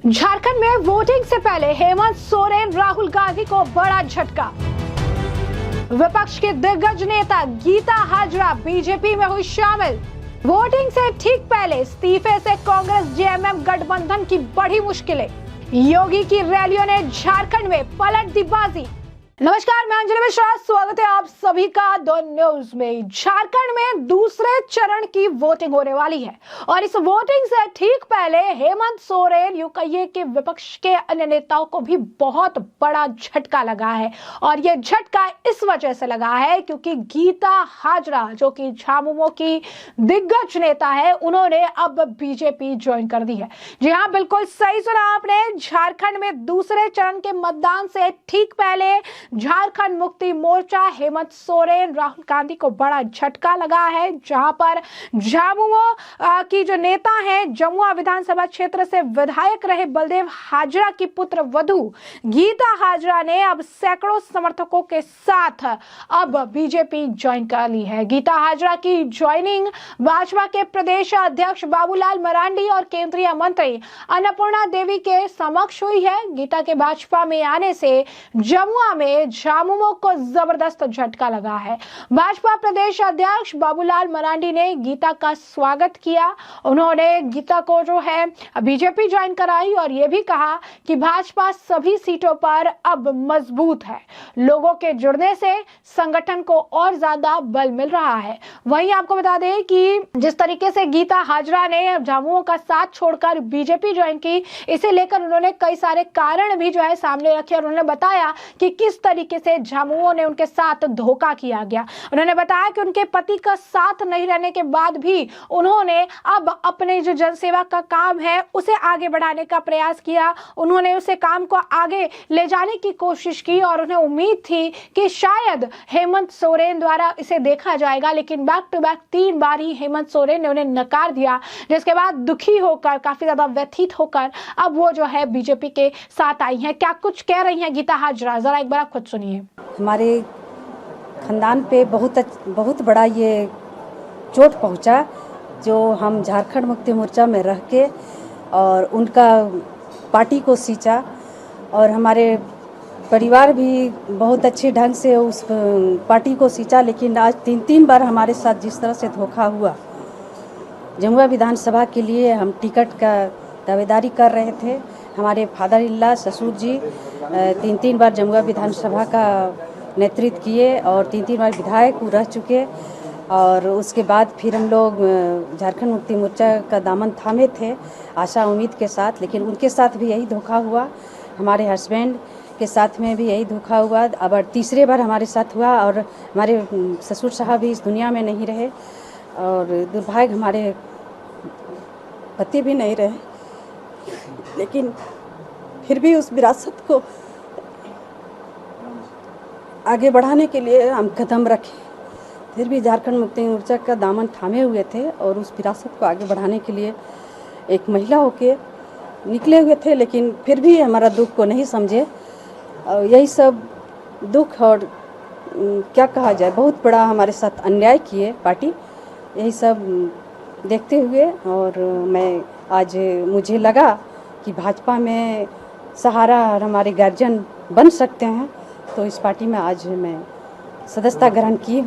झारखंड में वोटिंग से पहले हेमंत सोरेन राहुल गांधी को बड़ा झटका। विपक्ष के दिग्गज नेता गीता हाजरा बीजेपी में हुई शामिल। वोटिंग से ठीक पहले इस्तीफे से कांग्रेस जेएमएम गठबंधन की बढ़ी मुश्किलें। योगी की रैलियों ने झारखंड में पलट दी बाजी। नमस्कार, मैं अंजलि मिश्रा, स्वागत है आप सभी का द न्यूज में। झारखंड में दूसरे चरण की वोटिंग होने वाली है और इस वोटिंग से ठीक पहले हेमंत सोरेन, यूं कहिए कि विपक्ष के अन्य नेताओं को भी बहुत बड़ा झटका लगा है। और ये झटका इस वजह से लगा है क्योंकि गीता हाजरा, जो कि झामुमो की दिग्गज नेता है, उन्होंने अब बीजेपी ज्वाइन कर दी है। जी हाँ, बिल्कुल सही सुना आपने। झारखंड में दूसरे चरण के मतदान से ठीक पहले झारखंड मुक्ति मोर्चा हेमंत सोरेन राहुल गांधी को बड़ा झटका लगा है, जहां पर झामुमो की जो नेता हैं, जमुआ विधानसभा क्षेत्र से विधायक रहे बलदेव हाजरा की पुत्र वधू गीता हाजरा ने अब सैकड़ों समर्थकों के साथ अब बीजेपी ज्वाइन कर ली है। गीता हाजरा की ज्वाइनिंग भाजपा के प्रदेश अध्यक्ष बाबूलाल मरांडी और केंद्रीय मंत्री अन्नपूर्णा देवी के समक्ष हुई है। गीता के भाजपा में आने से जमुआ में झामुमो को जबरदस्त झटका लगा है। भाजपा प्रदेश अध्यक्ष बाबूलाल मरांडी ने गीता का स्वागत किया। उन्होंने गीता को जो है बीजेपी ज्वाइन कराई और ये भी कहा कि भाजपा सभी सीटों पर अब मजबूत है। लोगों के जुड़ने से संगठन को और ज्यादा बल मिल रहा है। वहीं आपको बता दें कि जिस तरीके से गीता हाजरा ने झामुमो का साथ छोड़कर बीजेपी ज्वाइन की, इसे लेकर उन्होंने कई सारे कारण भी जो है सामने रखे और उन्होंने बताया कि किस तरीके से झामुमो ने उनके साथ धोखा किया गया। उन्होंने बताया कि उनके पति का साथ नहीं रहने के बाद भी उन्होंने अब अपने जो जनसेवा का काम है उसे आगे बढ़ाने का प्रयास किया। उन्होंने उसे काम को आगे ले जाने की कोशिश की और उन्हें उम्मीद थी कि शायद हेमंत सोरेन द्वारा इसे देखा जाएगा, लेकिन बैक टू बैक 3 बार ही हेमंत सोरेन ने उन्हें नकार दिया, जिसके बाद दुखी होकर, काफी ज्यादा व्यथित होकर अब वो जो है बीजेपी के साथ आई हैं। क्या कुछ कह रही हैं गीता हाजरा, जरा एक बार खुद सुनिए। हमारे खानदान पे बहुत बड़ा ये चोट पहुंचा, जो हम झारखंड मुक्ति मोर्चा में रह के और उनका पार्टी को सींचा और हमारे परिवार भी बहुत अच्छे ढंग से उस पार्टी को सींचा। लेकिन आज 3 बार हमारे साथ जिस तरह से धोखा हुआ, जमुआ विधानसभा के लिए हम टिकट का दावेदारी कर रहे थे। हमारे फादर इल्ला ससुर जी 3 बार जमुआ विधानसभा का नेतृत्व किए और 3 बार विधायक रह चुके। और उसके बाद फिर हम लोग झारखंड मुक्ति मोर्चा का दामन थामे थे आशा उम्मीद के साथ, लेकिन उनके साथ भी यही धोखा हुआ। हमारे हस्बैंड के साथ में भी यही धोखा हुआ। अब तीसरे बार हमारे साथ हुआ और हमारे ससुर साहब भी इस दुनिया में नहीं रहे और दुर्भाग्य हमारे पति भी नहीं रहे, लेकिन फिर भी उस विरासत को आगे बढ़ाने के लिए हम कदम रखे। फिर भी झारखंड मुक्ति मोर्चा का दामन थामे हुए थे और उस विरासत को आगे बढ़ाने के लिए एक महिला होके निकले हुए थे, लेकिन फिर भी हमारा दुख को नहीं समझे। और यही सब दुख और क्या कहा जाए, बहुत बड़ा हमारे साथ अन्याय किए पार्टी। यही सब देखते हुए और मैं आज मुझे लगा कि भाजपा में सहारा और हमारे गार्जियन बन सकते हैं, तो इस पार्टी में आज मैं सदस्यता ग्रहण की,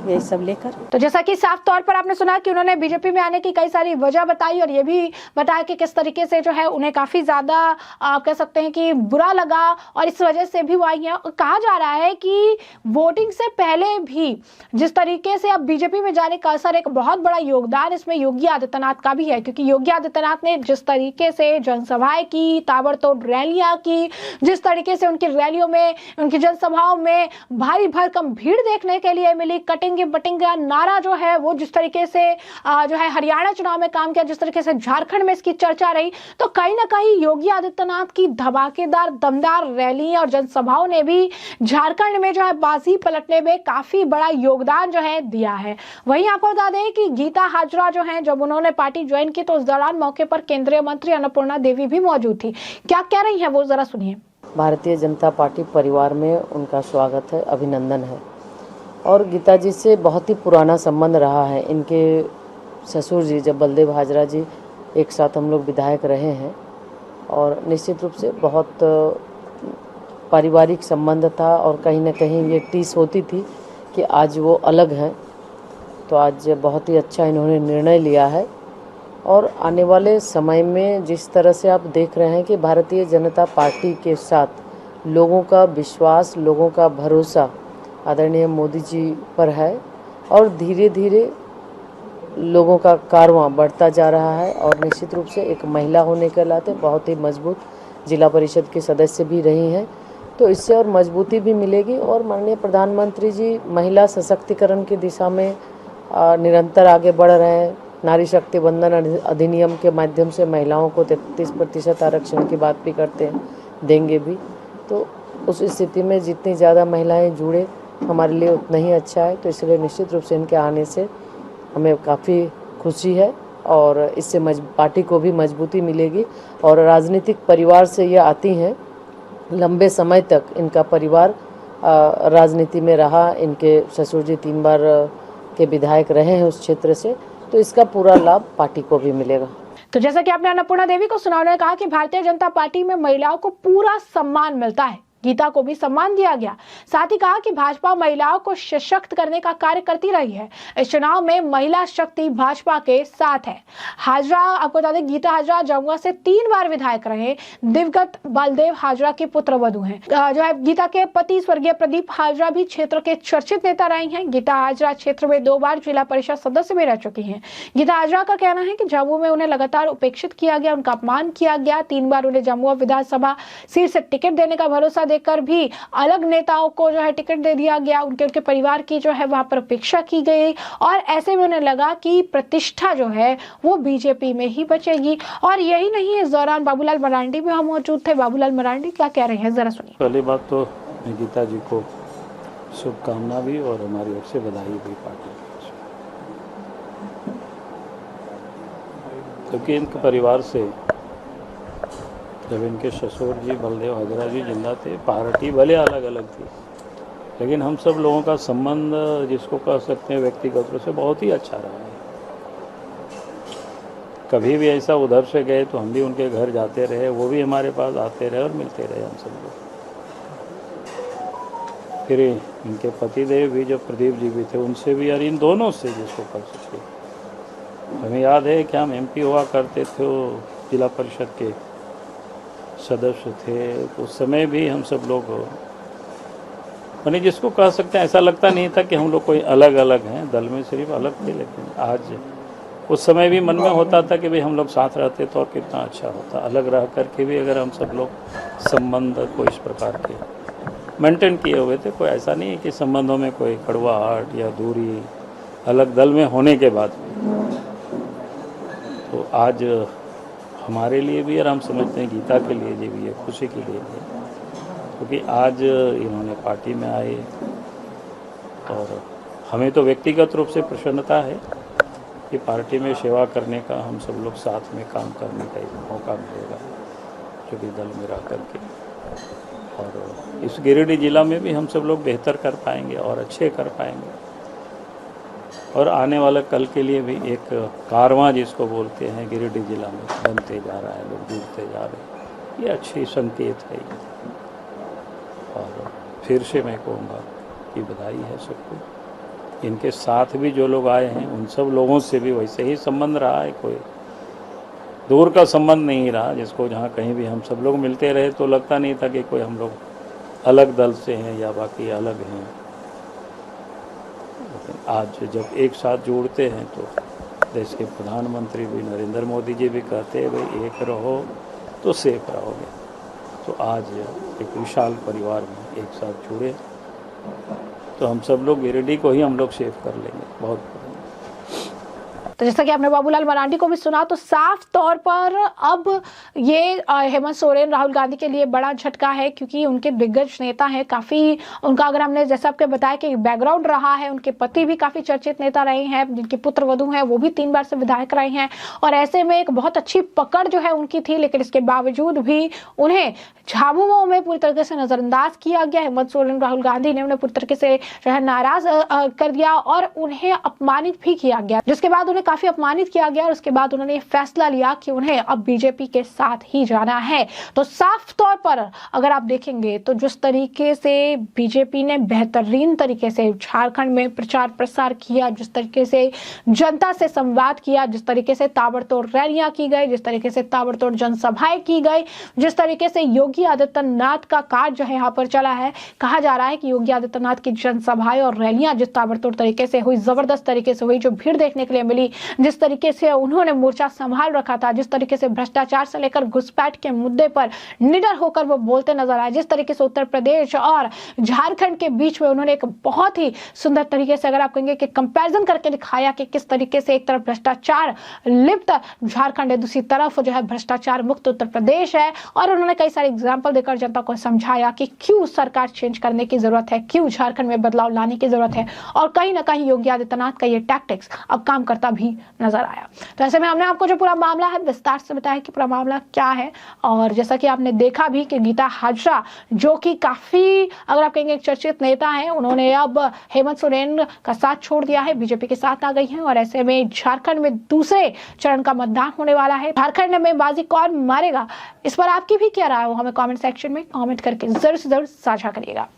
यही सब लेकर। तो जैसा कि साफ तौर पर आपने सुना कि उन्होंने बीजेपी में आने की कई सारी वजह बताई और ये भी बताया कि किस तरीके से जो है उन्हें काफी ज्यादा आप कह सकते हैं कि बुरा लगा और इस वजह से भी वो आई है। कहा जा रहा है कि वोटिंग से पहले भी जिस तरीके से अब बीजेपी में जाने का असर, एक बहुत बड़ा योगदान इसमें योगी आदित्यनाथ का भी है, क्योंकि योगी आदित्यनाथ ने जिस तरीके से जनसभाएं की, ताबड़तोड़ रैलियां की, जिस तरीके से उनकी रैलियों में, उनकी जनसभाओं में भारी भरकम भीड़ देखने के लिए मिली, कटिंग बटेंगे नारा जो है वो जिस तरीके से जो है हरियाणा चुनाव में काम किया, जिस तरीके से झारखंड में इसकी चर्चा रही, तो कहीं ना कहीं योगी आदित्यनाथ की धमाकेदार दमदार रैली और जनसभाओं ने भी झारखंड में जो है बाजी पलटने में काफी बड़ा योगदान जो है दिया है। वहीं आपको बता दें कि गीता हाजरा जो है, जब उन्होंने पार्टी ज्वाइन की तो उस दौरान मौके पर केंद्रीय मंत्री अन्नपूर्णा देवी भी मौजूद थी। क्या कह रही है वो, जरा सुनिए। भारतीय जनता पार्टी परिवार में उनका स्वागत है, अभिनंदन है। और गीता जी से बहुत ही पुराना संबंध रहा है। इनके ससुर जी, जब बलदेव हाजरा जी एक साथ हम लोग विधायक रहे हैं, और निश्चित रूप से बहुत पारिवारिक संबंध था और कहीं ना कहीं ये टीस होती थी कि आज वो अलग हैं। तो आज बहुत ही अच्छा इन्होंने निर्णय लिया है और आने वाले समय में जिस तरह से आप देख रहे हैं कि भारतीय जनता पार्टी के साथ लोगों का विश्वास, लोगों का भरोसा आदरणीय मोदी जी पर है और धीरे धीरे लोगों का कारवां बढ़ता जा रहा है। और निश्चित रूप से एक महिला होने के नाते बहुत ही मजबूत जिला परिषद के सदस्य भी रही हैं, तो इससे और मजबूती भी मिलेगी। और माननीय प्रधानमंत्री जी महिला सशक्तिकरण की दिशा में निरंतर आगे बढ़ रहे हैं। नारी शक्ति वंदन अधिनियम के माध्यम से महिलाओं को 33% आरक्षण की बात भी करते हैं, देंगे भी। तो उस स्थिति में जितनी ज़्यादा महिलाएं जुड़े हमारे लिए उतना ही अच्छा है। तो इसलिए निश्चित रूप से इनके आने से हमें काफ़ी खुशी है और इससे पार्टी को भी मजबूती मिलेगी। और राजनीतिक परिवार से ये आती हैं, लंबे समय तक इनका परिवार राजनीति में रहा, इनके ससुर जी 3 बार के विधायक रहे हैं उस क्षेत्र से, तो इसका पूरा लाभ पार्टी को भी मिलेगा। तो जैसा कि आपने अन्नपूर्णा देवी को सुना, उन्होंने कहा कि भारतीय जनता पार्टी में महिलाओं को पूरा सम्मान मिलता है। गीता को भी सम्मान दिया गया। साथ ही कहा कि भाजपा महिलाओं को सशक्त करने का कार्य करती रही है। इस चुनाव में महिला शक्ति भाजपा के साथ है। हाजरा, आपको बता दें, गीता हाजरा जमुआ से 3 बार विधायक रहे। दिवंगत बलदेव हाजरा के पुत्र वधू हैं। जो है गीता के पति स्वर्गीय प्रदीप हाजरा भी क्षेत्र के चर्चित नेता रहे हैं। गीता हाजरा क्षेत्र में 2 बार जिला परिषद सदस्य भी रह चुकी हैं। गीता हाजरा का कहना है कि जम्मू में उन्हें लगातार उपेक्षित किया गया, उनका अपमान किया गया। 3 बार उन्हें जमुआ विधानसभा सीट से टिकट देने का भरोसा देकर भी अलग नेताओं को जो है टिकट दे दिया गया। उनके परिवार की जो है वहां पर उपेक्षा की गई और ऐसे में उन्हें लगा कि प्रतिष्ठा जो है वो बीजेपी में ही बचेगी। और यही नहीं, इस दौरान बाबूलाल मरांडी भी वहां मौजूद थे। बाबूलाल मरांडी क्या कह रहे हैं, जरा सुनिए। पहली बात तो मैं गीता जी को शुभकामना भी और हमारी ओर से बधाई भी पार्टी क्योंकि इनके परिवार से जब इनके ससुर जी बलदेव हाजरा जी जिंदा थे, पार्टी भले अलग अलग थी लेकिन हम सब लोगों का संबंध जिसको कह सकते हैं व्यक्तिगत रूप से बहुत ही अच्छा रहा है। कभी भी ऐसा उधर से गए तो हम भी उनके घर जाते रहे, वो भी हमारे पास आते रहे और मिलते रहे हम सब लोग। फिर इनके पतिदेव भी जो प्रदीप जी भी थे उनसे भी, यार इन दोनों से जिसको कर सकते। हमें याद है कि हम एमपी हुआ करते थे, वो जिला परिषद के सदस्य थे, तो उस समय भी हम सब लोग मैंने जिसको कह सकते हैं ऐसा लगता नहीं था कि हम लोग कोई अलग अलग हैं, दल में सिर्फ अलग थे, लेकिन आज उस समय भी मन में होता था कि भाई हम लोग साथ रहते तो और कितना अच्छा होता। अलग रह करके भी अगर हम सब लोग संबंध को इस प्रकार के मेंटेन किए हुए थे, कोई ऐसा नहीं है कि संबंधों में कोई कड़वाहट या दूरी अलग दल में होने के बाद। तो आज हमारे लिए भी और हम समझते हैं गीता के लिए भी ये खुशी के लिए है क्योंकि आज इन्होंने पार्टी में आए और हमें तो व्यक्तिगत रूप से प्रसन्नता है कि पार्टी में सेवा करने का, हम सब लोग साथ में काम करने का एक मौका मिलेगा जो कि दल में रह करके। और इस गिरिडीह जिला में भी हम सब लोग बेहतर कर पाएंगे और अच्छे कर पाएंगे और आने वाले कल के लिए भी एक कारवां जिसको बोलते हैं गिरिडीह जिला में बनते जा रहा है, लोग जुड़ते जा रहे हैं, ये अच्छी संकेत है। और फिर से मैं कहूँगा कि बधाई है सबको। इनके साथ भी जो लोग आए हैं उन सब लोगों से भी वैसे ही संबंध रहा है, कोई दूर का संबंध नहीं रहा, जिसको जहाँ कहीं भी हम सब लोग मिलते रहे तो लगता नहीं था कि कोई हम लोग अलग दल से हैं या बाकी अलग हैं। लेकिन आज जब एक साथ जुड़ते हैं तो देश के प्रधानमंत्री भी नरेंद्र मोदी जी भी कहते हैं भाई एक रहो तो सेफ रहोगे। तो आज एक विशाल परिवार में एक साथ जुड़े तो हम सब लोग गिरिडीह को ही हम लोग सेव कर लेंगे। बहुत तो जैसा कि आपने बाबूलाल मरांडी को भी सुना, तो साफ तौर पर अब ये हेमंत सोरेन राहुल गांधी के लिए बड़ा झटका है क्योंकि उनके दिग्गज नेता हैं काफ़ी। उनका अगर हमने जैसा आपके बताया कि बैकग्राउंड रहा है, उनके पति भी काफ़ी चर्चित नेता रहे हैं, जिनके पुत्र वधू हैं वो भी 3 बार से विधायक रहे हैं और ऐसे में एक बहुत अच्छी पकड़ जो है उनकी थी। लेकिन इसके बावजूद भी उन्हें झाबुओं में पूरी तरीके से नज़रअंदाज किया गया। हेमंत सोरेन राहुल गांधी ने उन्हें पूरी तरीके से नाराज कर दिया और उन्हें अपमानित भी किया गया, जिसके बाद उन्हें काफी अपमानित किया गया और उसके बाद उन्होंने फैसला लिया कि उन्हें अब बीजेपी के साथ ही जाना है। तो साफ तौर पर अगर आप देखेंगे तो जिस तरीके से बीजेपी ने बेहतरीन तरीके से झारखंड में प्रचार प्रसार किया, जिस तरीके से जनता से संवाद किया, जिस तरीके से ताबड़तोड़ रैलियां की गई, जिस तरीके से ताबड़तोड़ जनसभाएं की गई, जिस तरीके से योगी आदित्यनाथ का कार्य जो है यहाँ पर चला है, कहा जा रहा है कि योगी आदित्यनाथ की जनसभाएं और रैलियां जिस ताबड़तोड़ तरीके से हुई, जबरदस्त तरीके से हुई, जो भीड़ देखने के लिए मिली, जिस तरीके से उन्होंने मोर्चा संभाल रखा था, जिस तरीके से भ्रष्टाचार से लेकर घुसपैठ के मुद्दे पर निडर होकर वो बोलते नजर आए, जिस तरीके से उत्तर प्रदेश और झारखंड के बीच में उन्होंने एक बहुत ही सुंदर तरीके से, अगर आप कहेंगे कि कंपैरिजन करके दिखाया कि किस तरीके से एक तरफ भ्रष्टाचार लिप्त झारखंड है, दूसरी तरफ जो है भ्रष्टाचार मुक्त उत्तर प्रदेश है। और उन्होंने कई सारे एग्जाम्पल देकर जनता को समझाया कि क्यों सरकार चेंज करने की जरूरत है, क्यों झारखंड में बदलाव लाने की जरूरत है। और कहीं ना कहीं योगी आदित्यनाथ का ये टैक्टिक्स अब काम करता भी नजर आया। तो ऐसे में हमने आपको जो पूरा मामला है विस्तार से बताया कि पूरा मामला क्या है। और जैसा कि आपने देखा भी कि गीता हाजरा जो कि काफी, अगर आप कहेंगे, एक चर्चित नेता है, उन्होंने अब हेमंत सोरेन का साथ छोड़ दिया है, बीजेपी के साथ आ गई है। और ऐसे में झारखंड में दूसरे चरण का मतदान होने वाला है। झारखंड में बाजी कौन मारेगा, इस पर आपकी भी क्या राय हो, हमें कमेंट सेक्शन में कमेंट करके जरूर से जरूर साझा करिएगा।